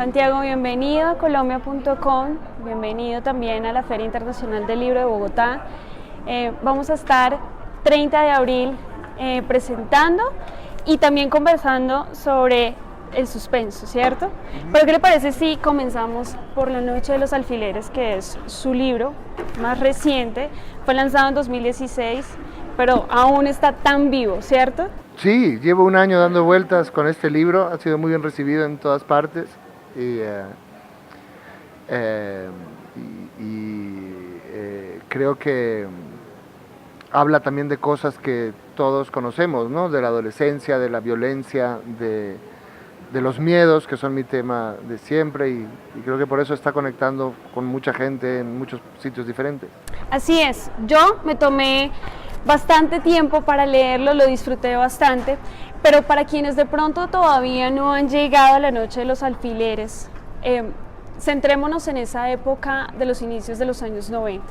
Santiago, bienvenido a Colombia.com, bienvenido también a la Feria Internacional del Libro de Bogotá. Vamos a estar 30 de abril presentando y también conversando sobre el suspenso, ¿cierto? Pero ¿qué le parece si comenzamos por La Noche de los Alfileres, que es su libro más reciente? Fue lanzado en 2016, pero aún está tan vivo, ¿cierto? Sí, llevo un año dando vueltas con este libro, ha sido muy bien recibido en todas partes y creo que habla también de cosas que todos conocemos, ¿no? De la adolescencia, de la violencia, de los miedos, que son mi tema de siempre y creo que por eso está conectando con mucha gente en muchos sitios diferentes. Así es, yo me tomé bastante tiempo para leerlo, lo disfruté bastante, pero para quienes de pronto todavía no han llegado a La Noche de los Alfileres, centrémonos en esa época de los inicios de los años 90,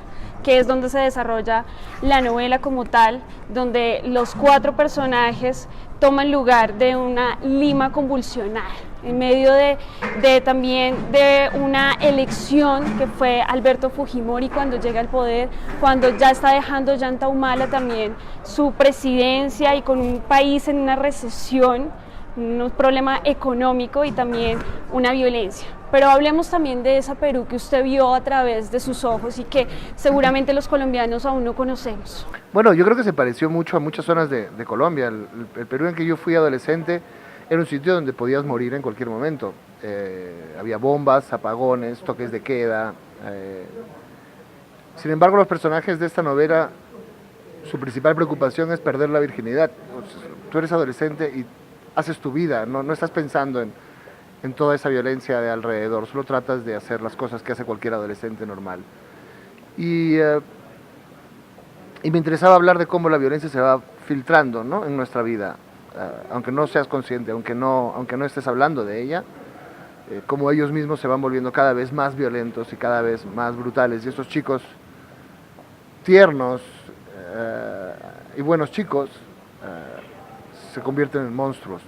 que es donde se desarrolla la novela como tal, donde los 4 personajes toman lugar de una Lima convulsionada, en medio también de una elección que fue Alberto Fujimori cuando llega al poder, cuando ya está dejando Ollanta Humala también su presidencia y con un país en una recesión, un problema económico y también una violencia. Pero hablemos también de esa Perú que usted vio a través de sus ojos y que seguramente los colombianos aún no conocemos. Bueno, yo creo que se pareció mucho a muchas zonas de Colombia. El Perú en que yo fui adolescente era un sitio donde podías morir en cualquier momento. Había bombas, apagones, toques de queda. Sin embargo, los personajes de esta novela, su principal preocupación es perder la virginidad. Tú eres adolescente y haces tu vida, no estás pensando en toda esa violencia de alrededor, solo tratas de hacer las cosas que hace cualquier adolescente normal. Y me interesaba hablar de cómo la violencia se va filtrando, ¿no?, en nuestra vida, aunque no seas consciente, aunque no estés hablando de ella, cómo ellos mismos se van volviendo cada vez más violentos y cada vez más brutales. Y estos chicos tiernos y buenos chicos se convierten en monstruos.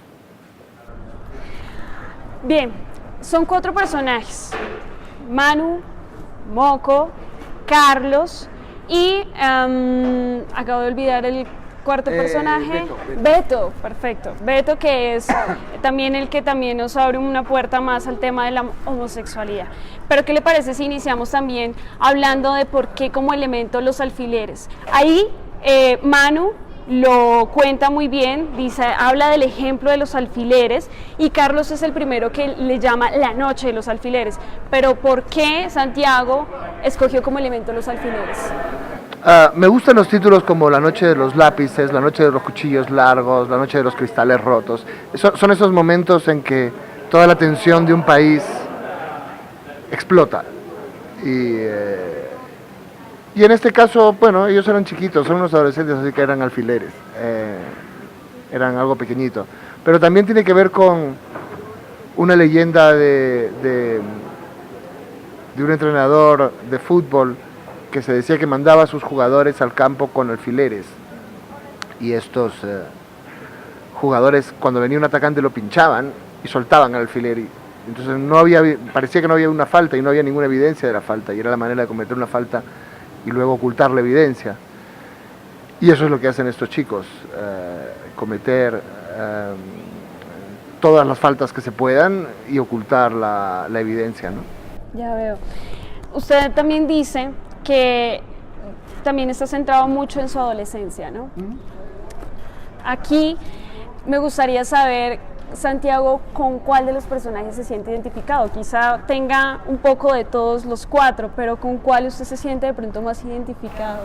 Bien, son 4 personajes: Manu, Moco, Carlos y acabo de olvidar el cuarto personaje, Beto, perfecto. Beto, que es también el que también nos abre una puerta más al tema de la homosexualidad. Pero ¿qué le parece si iniciamos también hablando de por qué como elemento los alfileres? Ahí Manu lo cuenta muy bien, habla del ejemplo de los alfileres y Carlos es el primero que le llama La Noche de los Alfileres. Pero ¿por qué Santiago escogió como elemento los alfileres? Me gustan los títulos como La Noche de los Lápices, La Noche de los Cuchillos Largos, La Noche de los Cristales Rotos. Son esos momentos en que toda la tensión de un país explota. Y en este caso, bueno, ellos eran chiquitos, son unos adolescentes, así que eran alfileres, eran algo pequeñito. Pero también tiene que ver con una leyenda de un entrenador de fútbol que se decía que mandaba a sus jugadores al campo con alfileres. Y estos jugadores, cuando venía un atacante, lo pinchaban y soltaban el alfiler. Entonces parecía que no había una falta y no había ninguna evidencia de la falta. Y era la manera de cometer una falta y luego ocultar la evidencia. Y eso es lo que hacen estos chicos, cometer todas las faltas que se puedan y ocultar la evidencia, ¿no? Ya veo. Usted también dice que también está centrado mucho en su adolescencia, ¿no? Aquí me gustaría saber, Santiago, ¿con cuál de los personajes se siente identificado? Quizá tenga un poco de todos los 4, pero ¿con cuál usted se siente de pronto más identificado?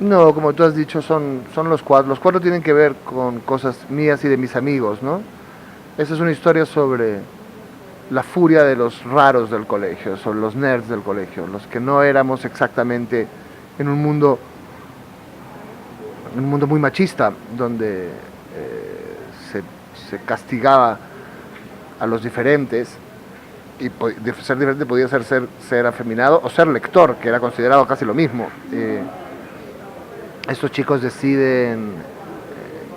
No, como tú has dicho, son los 4. Los 4 tienen que ver con cosas mías y de mis amigos, ¿no? Esa es una historia sobre la furia de los raros del colegio, sobre los nerds del colegio, los que no éramos exactamente en un mundo muy machista, donde se castigaba a los diferentes, y ser diferente podía ser afeminado o ser lector, que era considerado casi lo mismo. Estos chicos deciden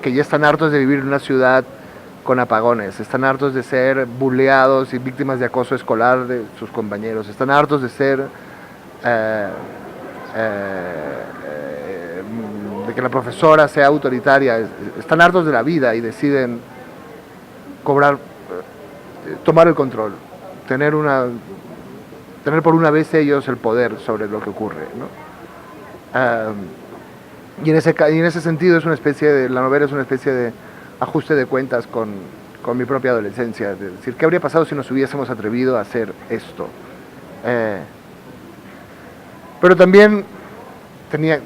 que ya están hartos de vivir en una ciudad con apagones, están hartos de ser bulleados y víctimas de acoso escolar de sus compañeros, están hartos de ser de que la profesora sea autoritaria, están hartos de la vida y deciden tomar el control, tener por una vez ellos el poder sobre lo que ocurre, ¿no? Y en ese sentido la novela es una especie de ajuste de cuentas con mi propia adolescencia, es decir, ¿qué habría pasado si nos hubiésemos atrevido a hacer esto? Pero también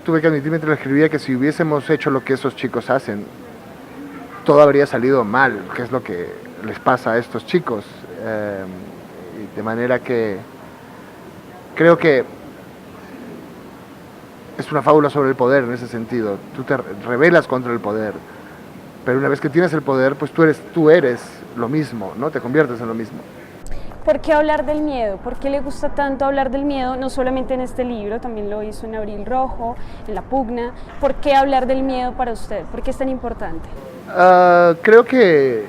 tuve que admitir mientras lo escribía que si hubiésemos hecho lo que esos chicos hacen, todo habría salido mal, que es lo que les pasa a estos chicos. De manera que creo que es una fábula sobre el poder en ese sentido. Tú te rebelas contra el poder, pero una vez que tienes el poder, pues tú eres lo mismo, ¿no? Te conviertes en lo mismo. ¿Por qué hablar del miedo? ¿Por qué le gusta tanto hablar del miedo? No solamente en este libro, también lo hizo en Abril Rojo, en La Pugna. ¿Por qué hablar del miedo para usted? ¿Por qué es tan importante? Creo que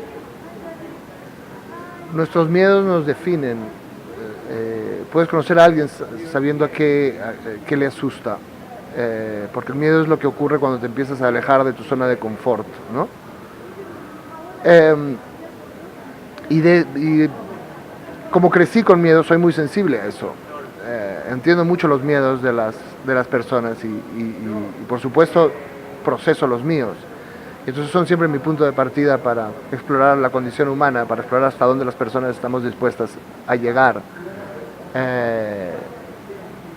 nuestros miedos nos definen. Puedes conocer a alguien sabiendo a qué le asusta, porque el miedo es lo que ocurre cuando te empiezas a alejar de tu zona de confort, ¿no? Y como crecí con miedo, soy muy sensible a eso. Entiendo mucho los miedos de las personas y por supuesto proceso los míos. Entonces son siempre mi punto de partida para explorar la condición humana, para explorar hasta dónde las personas estamos dispuestas a llegar.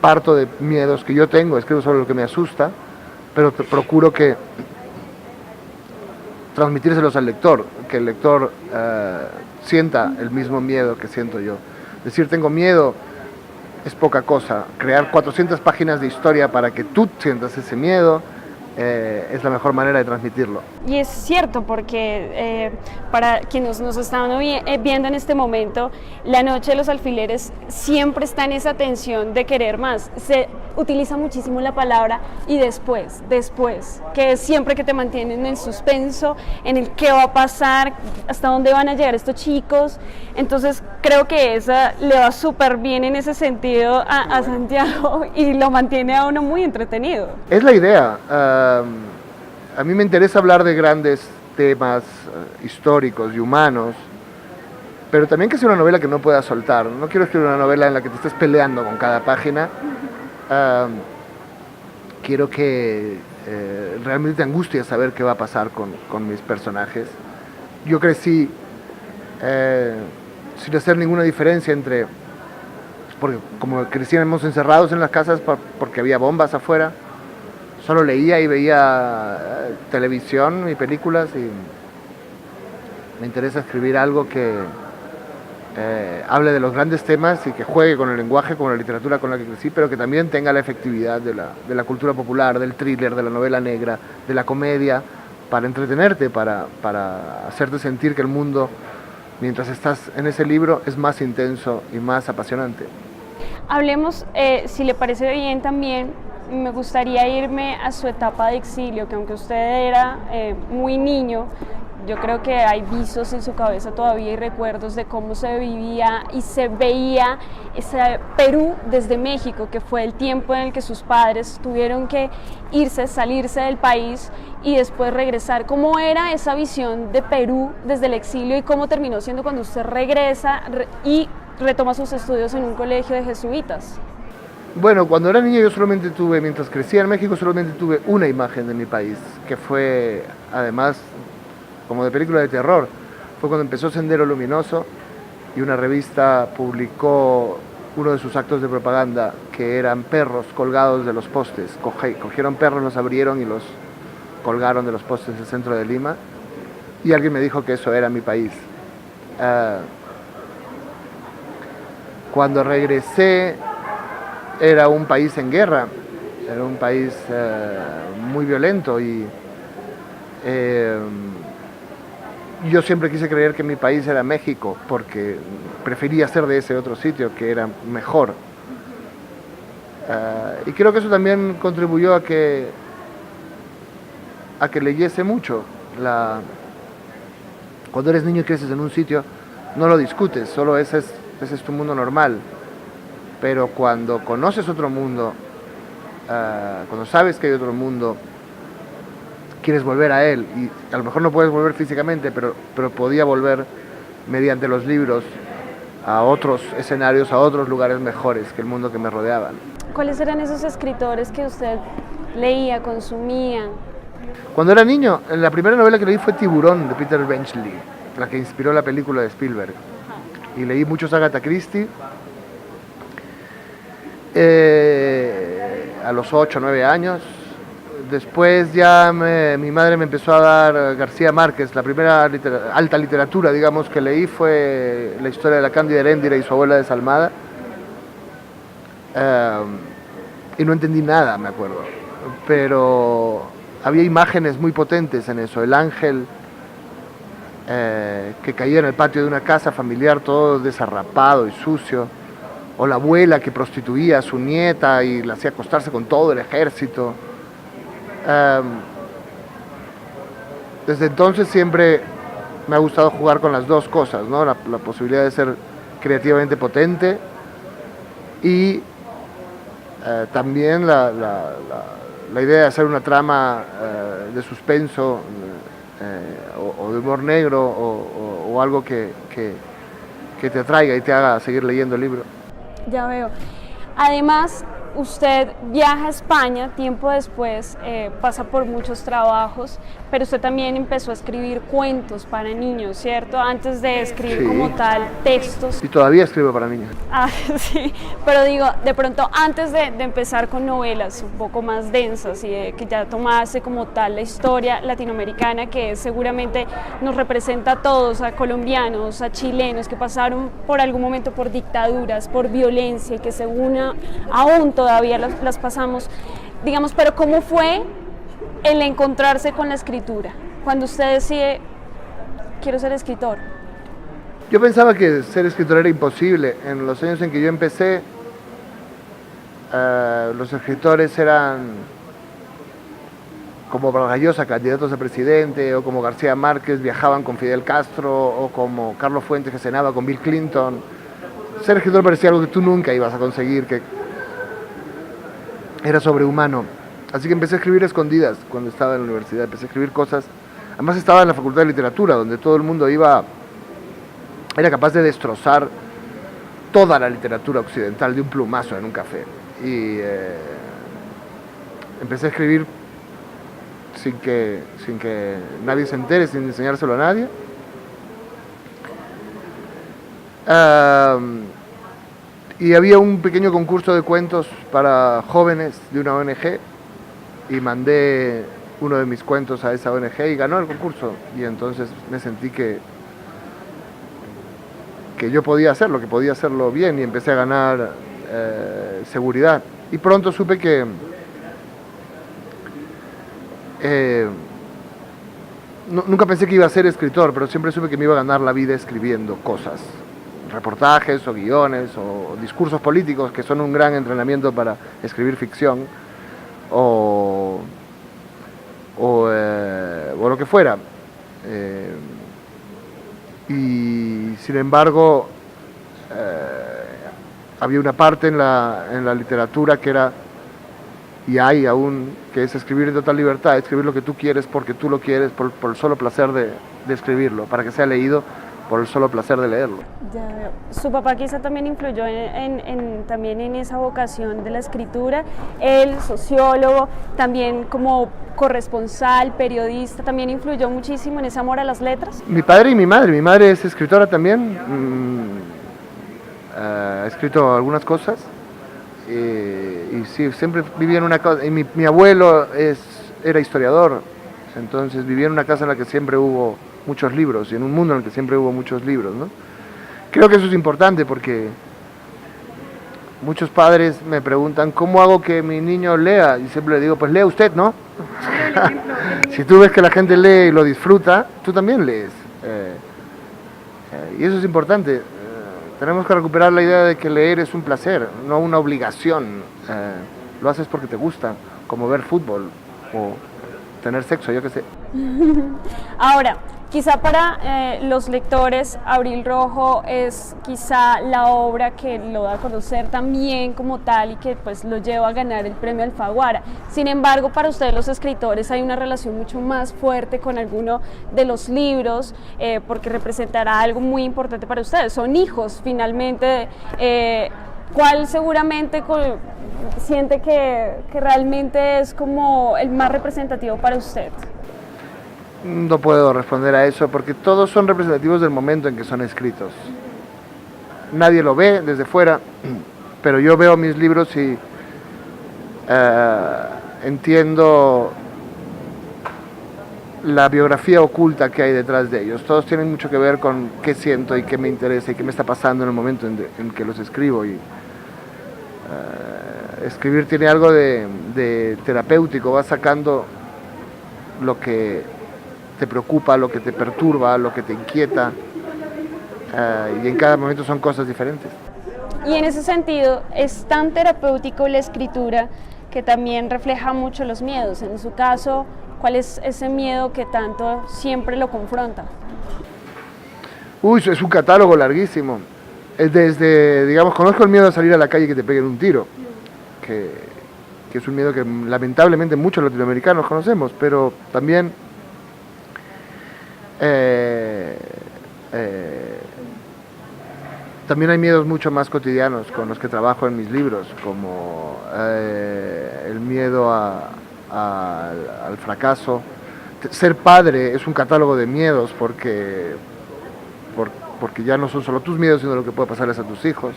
Parto de miedos que yo tengo, escribo sobre lo que me asusta, pero procuro transmitírselos al lector, que el lector sienta el mismo miedo que siento yo. Decir tengo miedo es poca cosa, crear 400 páginas de historia para que tú sientas ese miedo es la mejor manera de transmitirlo. Y es cierto, porque para quienes nos están viendo en este momento, La Noche de los Alfileres siempre está en esa tensión de querer más. Se utiliza muchísimo la palabra y después, que es siempre que te mantienen en el suspenso, en el qué va a pasar, hasta dónde van a llegar estos chicos. Entonces creo que esa le va súper bien en ese sentido a Santiago y lo mantiene a uno muy entretenido. Es la idea. A mí me interesa hablar de grandes temas históricos y humanos, pero también que sea una novela que no puedas soltar. No quiero escribir una novela en la que te estés peleando con cada página. Quiero que realmente te angustie saber qué va a pasar con mis personajes. Yo crecí sin hacer ninguna diferencia porque como crecíamos encerrados en las casas porque había bombas afuera, solo leía y veía televisión y películas, y me interesa escribir algo que hable de los grandes temas y que juegue con el lenguaje, con la literatura con la que crecí, pero que también tenga la efectividad de la cultura popular, del thriller, de la novela negra, de la comedia, para entretenerte, para hacerte sentir que el mundo, mientras estás en ese libro, es más intenso y más apasionante. Hablemos, si le parece bien también, me gustaría irme a su etapa de exilio, que aunque usted era muy niño, yo creo que hay visos en su cabeza todavía y recuerdos de cómo se vivía y se veía ese Perú desde México, que fue el tiempo en el que sus padres tuvieron que salirse del país y después regresar. ¿Cómo era esa visión de Perú desde el exilio y cómo terminó siendo cuando usted regresa y retoma sus estudios en un colegio de jesuitas? Bueno, cuando era niño mientras crecía en México, solamente tuve una imagen de mi país, que fue, además, como de película de terror. Fue cuando empezó Sendero Luminoso y una revista publicó uno de sus actos de propaganda, que eran perros colgados de los postes. Cogieron perros, los abrieron y los colgaron de los postes del centro de Lima, y alguien me dijo que eso era mi país. Cuando regresé, era un país en guerra, era un país muy violento, y yo siempre quise creer que mi país era México, porque prefería ser de ese otro sitio que era mejor. Y creo que eso también contribuyó a que leyese mucho. Cuando eres niño y creces en un sitio, no lo discutes, solo ese es tu mundo normal. Pero cuando conoces otro mundo, cuando sabes que hay otro mundo, quieres volver a él. Y a lo mejor no puedes volver físicamente, pero podía volver mediante los libros a otros escenarios, a otros lugares mejores que el mundo que me rodeaban. ¿Cuáles eran esos escritores que usted leía, consumía? Cuando era niño, la primera novela que leí fue Tiburón, de Peter Benchley, la que inspiró la película de Spielberg. Y leí muchos Agatha Christie. A los 8 o 9 años. Después ya mi madre me empezó a dar García Márquez. La primera alta literatura, digamos, que leí fue la historia de la Cándida Heréndira y su abuela desalmada. Y no entendí nada, me acuerdo. Pero había imágenes muy potentes en eso. El ángel que caía en el patio de una casa familiar todo desarrapado y sucio. O la abuela que prostituía a su nieta y la hacía acostarse con todo el ejército. Desde entonces siempre me ha gustado jugar con las dos cosas, ¿no? La posibilidad de ser creativamente potente y también la idea de hacer una trama de suspenso o de humor negro o algo que te atraiga y te haga seguir leyendo el libro. Ya veo. Además, usted viaja a España, tiempo después, pasa por muchos trabajos, pero usted también empezó a escribir cuentos para niños, ¿cierto? Antes de escribir como tal textos. Y todavía escribo para niños. Ah, sí, pero digo, de pronto antes de empezar con novelas un poco más densas y que ya tomase como tal la historia latinoamericana que seguramente nos representa a todos, a colombianos, a chilenos que pasaron por algún momento por dictaduras, por violencia y que aún todavía las pasamos, digamos, pero ¿cómo fue el encontrarse con la escritura? Cuando usted decide, quiero ser escritor. Yo pensaba que ser escritor era imposible. En los años en que yo empecé, los escritores eran como Vargas Llosa, candidatos a presidente, o como García Márquez, viajaban con Fidel Castro, o como Carlos Fuentes, que cenaba con Bill Clinton. Ser escritor parecía algo que tú nunca ibas a conseguir, que era sobrehumano. Así que empecé a escribir a escondidas cuando estaba en la universidad, empecé a escribir cosas. Además estaba en la Facultad de Literatura, donde todo el mundo era capaz de destrozar toda la literatura occidental de un plumazo en un café. Y empecé a escribir sin que nadie se entere, sin enseñárselo a nadie. Y había un pequeño concurso de cuentos para jóvenes de una ONG y mandé uno de mis cuentos a esa ONG y ganó el concurso. Y entonces me sentí que yo podía hacerlo, que podía hacerlo bien y empecé a ganar seguridad. Y pronto supe que nunca pensé que iba a ser escritor, pero siempre supe que me iba a ganar la vida escribiendo cosas. Reportajes o guiones o discursos políticos que son un gran entrenamiento para escribir ficción o lo que fuera. Y sin embargo había una parte en la literatura que era, y hay aún, que es escribir en total libertad, escribir lo que tú quieres porque tú lo quieres, por el solo placer de escribirlo, para que sea leído por el solo placer de leerlo. Ya veo. Su papá quizá también influyó también en esa vocación de la escritura. Él, sociólogo, también como corresponsal, periodista, también influyó muchísimo en ese amor a las letras. Mi padre y mi madre es escritora también, ha escrito algunas cosas y sí, siempre vivía en una casa, y mi abuelo era historiador, entonces vivía en una casa en la que siempre hubo muchos libros y en un mundo en el que siempre hubo muchos libros, ¿no? Creo que eso es importante porque muchos padres me preguntan ¿cómo hago que mi niño lea? Y siempre le digo, pues lea usted, ¿no? Si tú ves que la gente lee y lo disfruta, tú también lees. Y eso es importante. Tenemos que recuperar la idea de que leer es un placer, no una obligación. Lo haces porque te gusta, como ver fútbol tener sexo, yo qué sé. Ahora, quizá para los lectores, Abril Rojo es quizá la obra que lo da a conocer también como tal y que pues lo lleva a ganar el premio Alfaguara. Sin embargo, para ustedes los escritores hay una relación mucho más fuerte con alguno de los libros porque representará algo muy importante para ustedes. Son hijos finalmente. ¿Cuál seguramente siente que realmente es como el más representativo para usted? No puedo responder a eso porque todos son representativos del momento en que son escritos. Nadie lo ve desde fuera, pero yo veo mis libros y entiendo la biografía oculta que hay detrás de ellos. Todos tienen mucho que ver con qué siento y qué me interesa y qué me está pasando en el momento en que los escribo. Y escribir tiene algo de terapéutico, vas sacando lo que te preocupa, lo que te perturba, lo que te inquieta, y en cada momento son cosas diferentes. Y en ese sentido es tan terapéutico la escritura que también refleja mucho los miedos. En su caso, ¿cuál es ese miedo que tanto siempre lo confronta? Uy, es un catálogo larguísimo. Desde, digamos, conozco el miedo a salir a la calle y que te peguen un tiro, que es un miedo que lamentablemente muchos latinoamericanos conocemos, pero también también hay miedos mucho más cotidianos con los que trabajo en mis libros, como el miedo al fracaso. Ser padre es un catálogo de miedos porque ya no son solo tus miedos, sino lo que puede pasarles a tus hijos.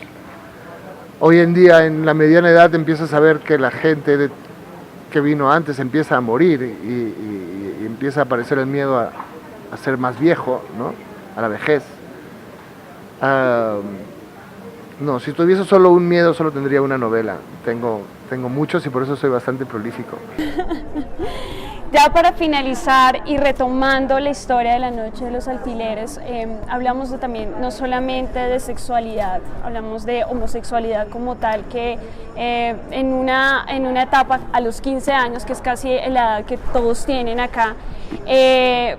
Hoy en día, en la mediana edad, empiezas a ver que la gente que vino antes empieza a morir y empieza a aparecer el miedo a ser más viejo, ¿no? A la vejez. No, si tuviese solo un miedo, solo tendría una novela. Tengo muchos y por eso soy bastante prolífico. Ya para finalizar y retomando la historia de La Noche de los Alfileres, hablamos también no solamente de sexualidad, hablamos de homosexualidad como tal, que en una etapa a los 15 años, que es casi la edad que todos tienen acá,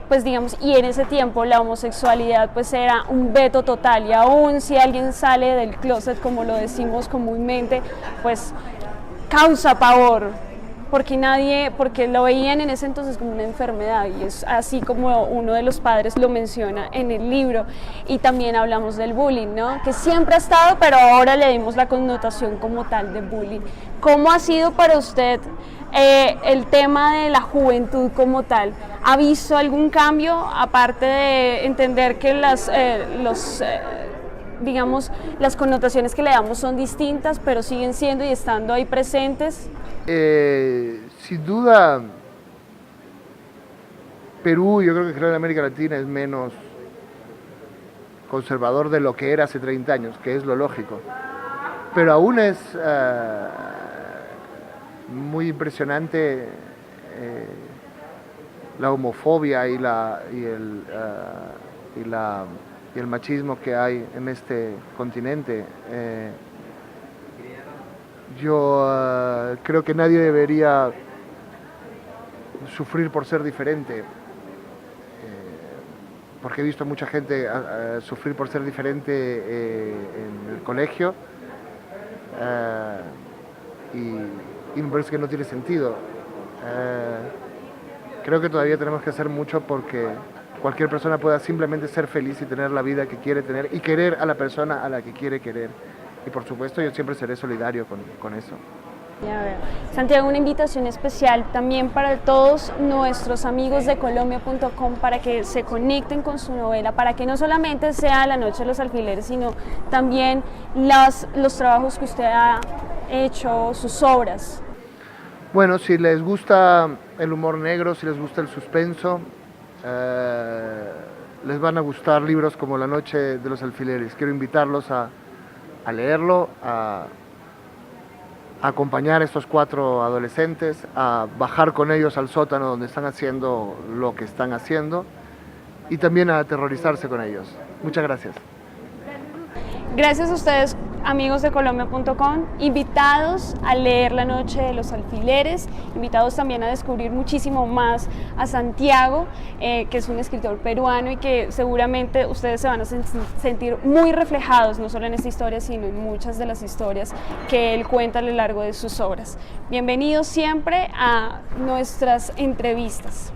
pues digamos, y en ese tiempo la homosexualidad pues era un veto total, y aún si alguien sale del closet, como lo decimos comúnmente, pues causa pavor. Porque lo veían en ese entonces como una enfermedad, y es así como uno de los padres lo menciona en el libro. Y también hablamos del bullying, ¿no? Que siempre ha estado, pero ahora le dimos la connotación como tal de bullying. ¿Cómo ha sido para usted el tema de la juventud como tal? ¿Ha visto algún cambio, aparte de entender que digamos, las connotaciones que le damos son distintas, pero siguen siendo y estando ahí presentes? Sin duda, Perú, yo creo que en América Latina es menos conservador de lo que era hace 30 años, que es lo lógico. Pero aún es muy impresionante la homofobia y el machismo que hay en este continente. Yo creo que nadie debería sufrir por ser diferente, porque he visto mucha gente sufrir por ser diferente en el colegio, y me parece que no tiene sentido. Creo que todavía tenemos que hacer mucho porque cualquier persona pueda simplemente ser feliz y tener la vida que quiere tener y querer a la persona a la que quiere querer. Y por supuesto yo siempre seré solidario con eso. Ya veo. Santiago, una invitación especial también para todos nuestros amigos de Colombia.com para que se conecten con su novela, para que no solamente sea La Noche de los Alfileres, sino también los trabajos que usted ha hecho, sus obras. Bueno, si les gusta el humor negro, si les gusta el suspenso, les van a gustar libros como La Noche de los Alfileres. Quiero invitarlos a leerlo, a acompañar a estos 4 adolescentes, a bajar con ellos al sótano donde están haciendo lo que están haciendo y también a aterrorizarse con ellos. Muchas gracias. Gracias a ustedes, amigos de Colombia.com, invitados a leer La Noche de los Alfileres, invitados también a descubrir muchísimo más a Santiago, que es un escritor peruano y que seguramente ustedes se van a sentir muy reflejados, no solo en esta historia, sino en muchas de las historias que él cuenta a lo largo de sus obras. Bienvenidos siempre a nuestras entrevistas.